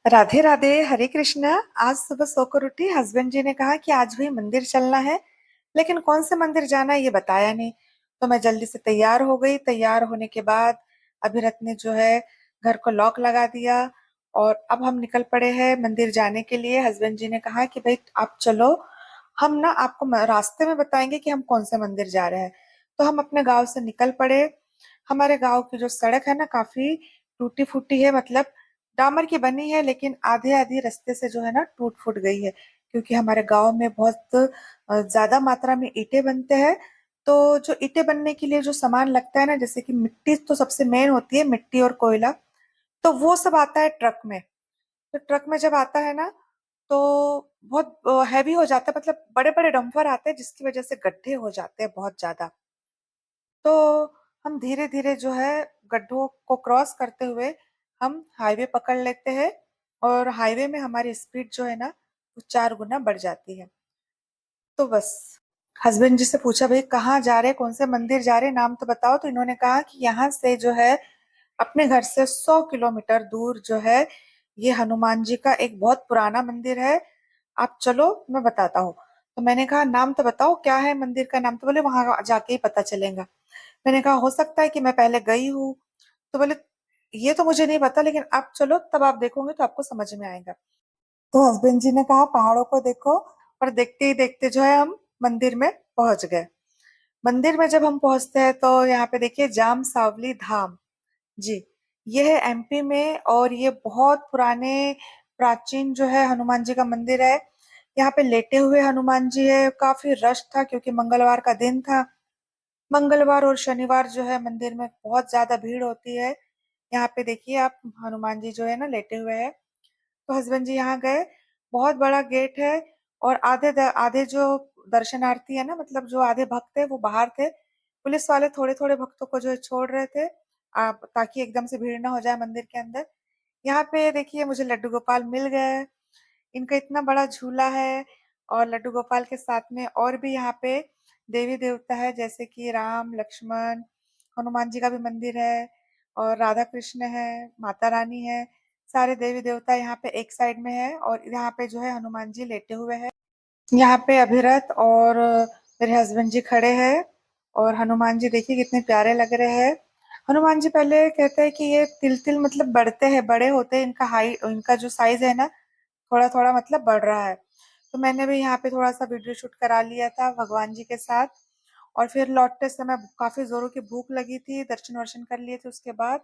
राधे राधे, हरे कृष्णा। आज सुबह सोकर उठी, हस्बैंड जी ने कहा कि आज भी मंदिर चलना है, लेकिन कौन से मंदिर जाना है ये बताया नहीं। तो मैं जल्दी से तैयार हो गई। तैयार होने के बाद अभिरत ने जो है घर को लॉक लगा दिया और अब हम निकल पड़े हैं मंदिर जाने के लिए। हस्बैंड जी ने कहा कि भाई आप चलो, हम ना आपको रास्ते में बताएंगे कि हम कौन से मंदिर जा रहे हैं। तो हम अपने गांव से निकल पड़े। हमारे गांव की जो सड़क है ना, काफी टूटी फूटी है, मतलब डामर की बनी है, लेकिन आधे आधे रास्ते से जो है ना टूट फूट गई है, क्योंकि हमारे गांव में बहुत ज्यादा मात्रा में ईंटें बनते हैं। तो जो ईंटें बनने के लिए जो सामान लगता है ना, जैसे कि मिट्टी तो सबसे मेन होती है, मिट्टी और कोयला, तो वो सब आता है ट्रक में। तो ट्रक में जब आता है ना, तो बहुत हैवी हो जाता है, मतलब बड़े बड़े डंपर आते हैं, जिसकी वजह से गड्ढे हो जाते हैं बहुत ज्यादा। तो हम धीरे धीरे जो है गड्ढों को क्रॉस करते हुए हम हाईवे पकड़ लेते हैं, और हाईवे में हमारी स्पीड जो है ना वो 4 गुना बढ़ जाती है। तो बस हस्बैंड जी से पूछा, भाई कहाँ जा रहे, कौन से मंदिर जा रहे, नाम तो बताओ। तो इन्होंने कहा कि यहाँ से जो है अपने घर से 100 किलोमीटर दूर जो है ये हनुमान जी का एक बहुत पुराना मंदिर है, आप चलो मैं बताता हूँ। तो मैंने कहा नाम तो बताओ, क्या है मंदिर का नाम। तो बोले वहां जाके ही पता चलेगा। मैंने कहा हो सकता है कि मैं पहले गई हूँ। तो बोले ये तो मुझे नहीं पता, लेकिन आप चलो, तब आप देखोगे तो आपको समझ में आएगा। तो हस्बैंड जी ने कहा पहाड़ों को देखो, और देखते ही देखते जो है हम मंदिर में पहुंच गए। मंदिर में जब हम पहुंचते हैं तो यहाँ पे देखिए जाम सावली धाम जी, ये है एमपी में, और ये बहुत पुराने प्राचीन जो है हनुमान जी का मंदिर है। यहाँ पे लेटे हुए हनुमान जी है। काफी रश था क्योंकि मंगलवार का दिन था। मंगलवार और शनिवार जो है मंदिर में बहुत ज्यादा भीड़ होती है। यहाँ पे देखिए आप, हनुमान जी जो है ना लेटे हुए हैं। तो हस्बैंड जी यहाँ गए। बहुत बड़ा गेट है, और आधे जो दर्शनार्थी है ना, मतलब जो आधे भक्त है वो बाहर थे। पुलिस वाले थोड़े थोड़े भक्तों को जो है छोड़ रहे थे, आप ताकि एकदम से भीड़ ना हो जाए मंदिर के अंदर। यहाँ पे देखिए मुझे लड्डू गोपाल मिल गए। इनका इतना बड़ा झूला है, और लड्डू गोपाल के साथ में और भी यहाँ पे देवी देवता है, जैसे कि राम लक्ष्मण, हनुमान जी का भी मंदिर है, और राधा कृष्ण है, माता रानी है। सारे देवी देवता यहाँ पे एक साइड में है, और यहाँ पे जो है हनुमान जी लेटे हुए हैं। यहाँ पे अभिरथ और मेरे हस्बैंड जी खड़े हैं, और हनुमान जी देखिए कितने प्यारे लग रहे हैं। हनुमान जी पहले कहते हैं कि ये तिल तिल मतलब बढ़ते हैं, बड़े होते हैं, इनका हाइट, इनका जो साइज है ना थोड़ा थोड़ा मतलब बढ़ रहा है। तो मैंने भी यहाँ पे थोड़ा सा वीडियो शूट करा लिया था भगवान जी के साथ। और फिर लौटते समय काफी जोरों की भूख लगी थी, दर्शन वर्शन कर लिए थे उसके बाद।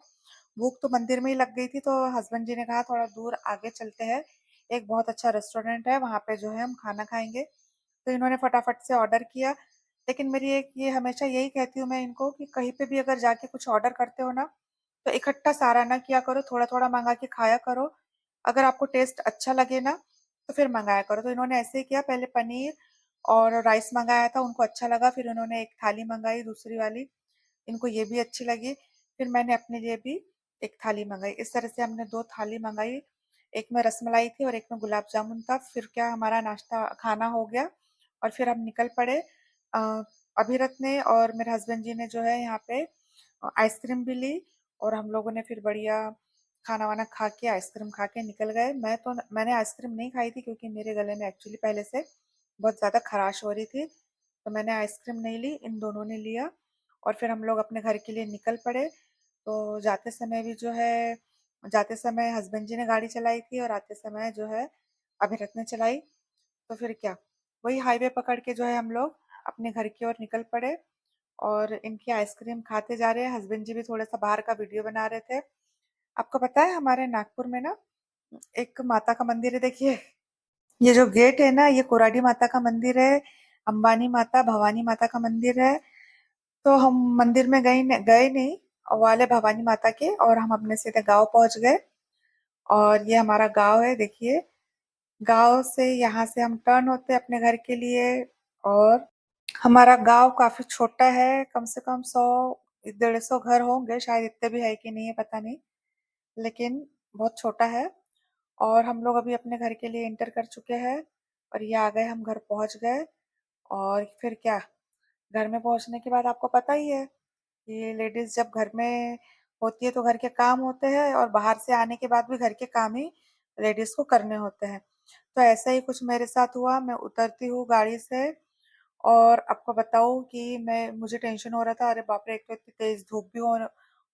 भूख तो मंदिर में ही लग गई थी, तो हस्बैंड जी ने कहा थोड़ा दूर आगे चलते हैं, एक बहुत अच्छा रेस्टोरेंट है, वहां पे जो है हम खाना खाएंगे। तो इन्होंने फटाफट से ऑर्डर किया। लेकिन मेरी एक ये हमेशा यही कहती हूँ मैं इनको कि कहीं पे भी अगर जाके कुछ ऑर्डर करते हो ना, तो इकट्ठा सारा ना किया करो, थोड़ा थोड़ा मंगा के खाया करो। अगर आपको टेस्ट अच्छा लगे ना तो फिर मंगाया करो। तो इन्होंने ऐसे ही किया, पहले पनीर और राइस मंगाया था, उनको अच्छा लगा, फिर उन्होंने एक थाली मंगाई दूसरी वाली, इनको ये भी अच्छी लगी। फिर मैंने अपने लिए भी एक थाली मंगाई। इस तरह से हमने 2 थाली मंगाई। एक में रसमलाई थी और एक में गुलाब जामुन था। फिर क्या, हमारा नाश्ता खाना हो गया, और फिर हम निकल पड़े। अ, अभिरथ ने और मेरे हस्बैंड जी ने जो है यहाँ पे आइसक्रीम भी ली, और हम लोगों ने फिर बढ़िया खाना वाना खा के, आइसक्रीम खा के निकल गए। मैंने आइसक्रीम नहीं खाई थी, क्योंकि मेरे गले में एक्चुअली पहले से बहुत ज्यादा खराश हो रही थी, तो मैंने आइसक्रीम नहीं ली, इन दोनों ने लिया। और फिर हम लोग अपने घर के लिए निकल पड़े। तो जाते समय भी जो है, जाते समय हस्बैंड जी ने गाड़ी चलाई थी, और आते समय जो है अभिरथ ने चलाई। तो फिर क्या, वही हाईवे पकड़ के जो है हम लोग अपने घर की ओर निकल पड़े, और इनकी आइसक्रीम खाते जा रहे हैं। हस्बैंड जी भी थोड़ा सा बाहर का वीडियो बना रहे थे। आपको पता है हमारे नागपुर में ना एक माता का मंदिर है, देखिए ये जो गेट है ना, ये कोराडी माता का मंदिर है, अंबानी माता, भवानी माता का मंदिर है। तो हम मंदिर में गए नहीं वाले भवानी माता के, और हम अपने सीधे गांव पहुंच गए। और ये हमारा गांव है, देखिए गांव से यहाँ से हम टर्न होते हैं अपने घर के लिए। और हमारा गांव काफी छोटा है, कम से कम 100 150 घर होंगे, शायद इतने भी है कि नहीं है पता नहीं, लेकिन बहुत छोटा है। और हम लोग अभी अपने घर के लिए एंटर कर चुके हैं, और ये आ गए, हम घर पहुंच गए। और फिर क्या, घर में पहुंचने के बाद आपको पता ही है, ये लेडीज जब घर में होती है तो घर के काम होते हैं, और बाहर से आने के बाद भी घर के काम ही लेडीज को करने होते हैं। तो ऐसा ही कुछ मेरे साथ हुआ। मैं उतरती हूँ गाड़ी से और आपको बताऊँ कि मैं मुझे टेंशन हो रहा था, अरे बाप रे! एक तो इतनी तेज़ धूप भी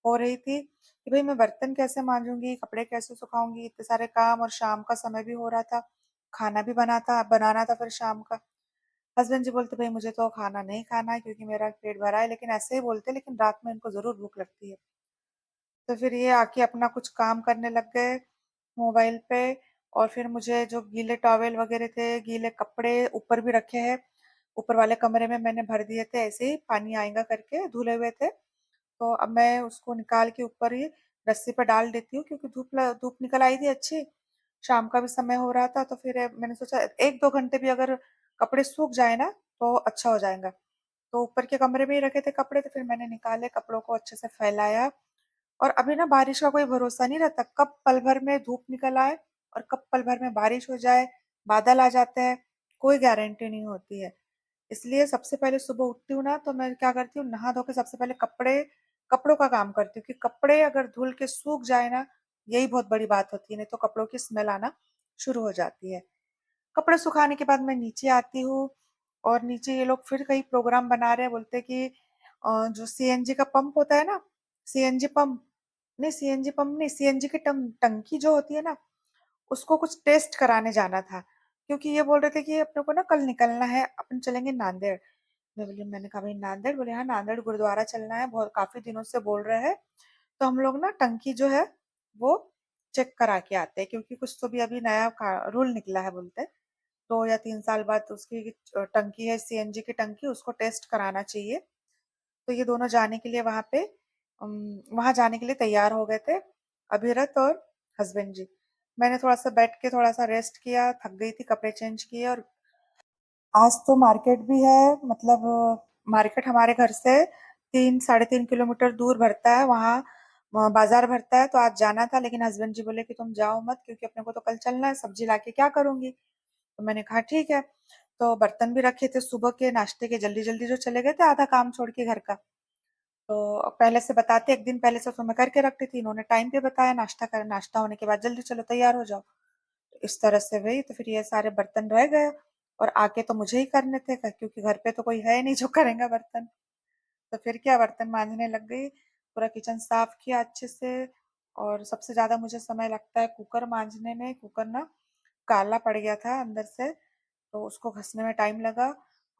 हो रही थी कि भई मैं बर्तन कैसे मांजूँगी, कपड़े कैसे सुखाऊँगी, इतने सारे काम और शाम का समय भी हो रहा था, खाना भी बनाना था फिर शाम का। हस्बैंड जी बोलते, भई मुझे तो खाना नहीं खाना है क्योंकि मेरा पेट भरा है, लेकिन ऐसे ही बोलते, लेकिन रात में इनको ज़रूर भूख लगती है। तो फिर ये आके अपना कुछ काम करने लग गए मोबाइल पे। और फिर मुझे जो गीले टॉवेल वगैरह थे, गीले कपड़े ऊपर भी रखे हैं, ऊपर वाले कमरे में मैंने भर दिए थे, ऐसे ही पानी आएगा करके धुले हुए थे। तो अब मैं उसको निकाल के ऊपर ही रस्सी पे डाल देती हूँ क्योंकि धूप निकल आई थी अच्छी, शाम का भी समय हो रहा था। तो फिर मैंने सोचा 1-2 घंटे भी अगर कपड़े सूख जाए ना तो अच्छा हो जाएगा। तो ऊपर के कमरे में ही रखे थे कपड़े, तो फिर मैंने निकाले, कपड़ों को अच्छे से फैलाया। और अभी ना बारिश का कोई भरोसा नहीं रहता, कब पल भर में धूप निकल आए और कब पल भर में बारिश हो जाए, बादल आ जाते हैं, कोई गारंटी नहीं होती है। इसलिए सबसे पहले सुबह उठती हूँ ना तो मैं क्या करती हूँ, नहा धो के सबसे पहले कपड़ों का काम करती हूँ कि कपड़े अगर धुल के सूख जाए ना, यही बहुत बड़ी बात होती है, नहीं तो कपड़ों की स्मेल आना शुरू हो जाती है। कपड़े सुखाने के बाद मैं नीचे आती हूँ और नीचे ये लोग फिर कहीं प्रोग्राम बना रहे हैं, बोलते हैं कि जो सीएनजी का पंप होता है ना, सीएनजी पंप सीएनजी पंप नहीं, सीएनजी की टंकी जो होती है ना, उसको कुछ टेस्ट कराने जाना था, क्योंकि ये बोल रहे थे कि अपने को ना कल निकलना है, अपन चलेंगे नांदेड़। मैंने कहा भाई नांदेड़? बोले हाँ, नांदेड़ गुरुद्वारा चलना है, बहुत काफी दिनों से बोल रहे हैं। तो हम लोग ना टंकी जो है वो चेक करा के आते हैं, क्योंकि कुछ तो भी अभी नया रूल निकला है बोलते हैं। 2 या 3 साल बाद उसकी टंकी है, सीएनजी की टंकी, उसको टेस्ट कराना चाहिए। तो ये दोनों जाने के लिए वहां जाने के लिए तैयार हो गए थे, अभिरत और हस्बैंड जी। मैंने थोड़ा सा बैठ के थोड़ा सा रेस्ट किया, थक गई थी, कपड़े चेंज किए। और आज तो मार्केट भी है, मतलब मार्केट हमारे घर से 3-3.5 किलोमीटर दूर भरता है, वहाँ बाजार भरता है। तो आज जाना था, लेकिन हस्बैंड जी बोले कि तुम जाओ मत, क्योंकि अपने को तो कल चलना है, सब्जी लाके क्या करूंगी। तो मैंने कहा ठीक है। तो बर्तन भी रखे थे सुबह के नाश्ते के, जल्दी जल्दी जो चले गए थे आधा काम छोड़ के घर का। तो पहले से बताते, एक दिन पहले से तो मैं करके रखती थी, इन्होंने टाइम पे बताया नाश्ता होने के बाद जल्दी चलो तैयार हो जाओ। तो इस तरह से वही, तो फिर ये सारे बर्तन रह गए और आके तो मुझे ही करने थे, क्योंकि घर पे तो कोई है नहीं जो करेगा बर्तन। तो फिर क्या, बर्तन मांजने लग गई, पूरा किचन साफ किया अच्छे से। और सबसे ज्यादा मुझे समय लगता है कुकर मांजने में, कुकर ना काला पड़ गया था अंदर से, तो उसको घसने में टाइम लगा।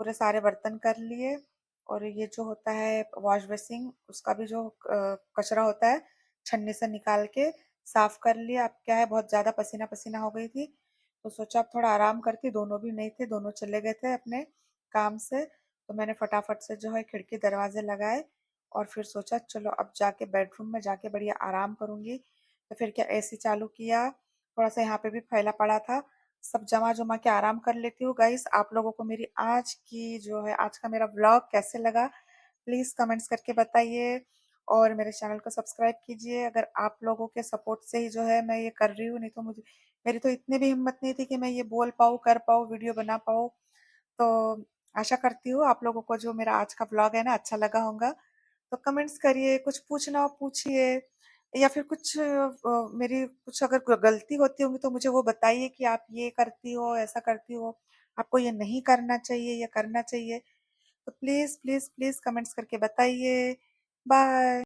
पूरे सारे बर्तन कर लिए। और ये जो होता है वॉश बेसिंग, उसका भी जो कचरा होता है, छन्नी से निकाल के साफ कर लिया। अब क्या है, बहुत ज्यादा पसीना पसीना हो गई थी, तो सोचा अब थोड़ा आराम करती। दोनों भी नहीं थे, दोनों चले गए थे अपने काम से। तो मैंने फटाफट से जो है खिड़की दरवाजे लगाए और फिर सोचा चलो अब जाके बेडरूम में जाके बढ़िया आराम करूंगी। तो फिर क्या, एसी चालू किया, थोड़ा सा यहाँ पे भी फैला पड़ा था, सब जमा जमा के आराम कर लेती हूँ। गाइस, आप लोगों को मेरी आज का मेरा व्लॉग कैसे लगा, प्लीज कमेंट्स करके बताइए। और मेरे चैनल को सब्सक्राइब कीजिए, अगर आप लोगों के सपोर्ट से ही जो है मैं ये कर रही हूँ, नहीं तो मेरी तो इतनी भी हिम्मत नहीं थी कि मैं ये बोल पाऊँ, कर पाऊँ, वीडियो बना पाऊँ। तो आशा करती हूँ आप लोगों को जो मेरा आज का व्लॉग है ना अच्छा लगा होगा। तो कमेंट्स करिए, कुछ पूछना हो पूछिए, या फिर मेरी कुछ अगर गलती होती होगी तो मुझे वो बताइए कि आप ये करती हो, ऐसा करती हो, आपको ये नहीं करना चाहिए, ये करना चाहिए। तो प्लीज प्लीज प्लीज कमेंट्स करके बताइए। बाय।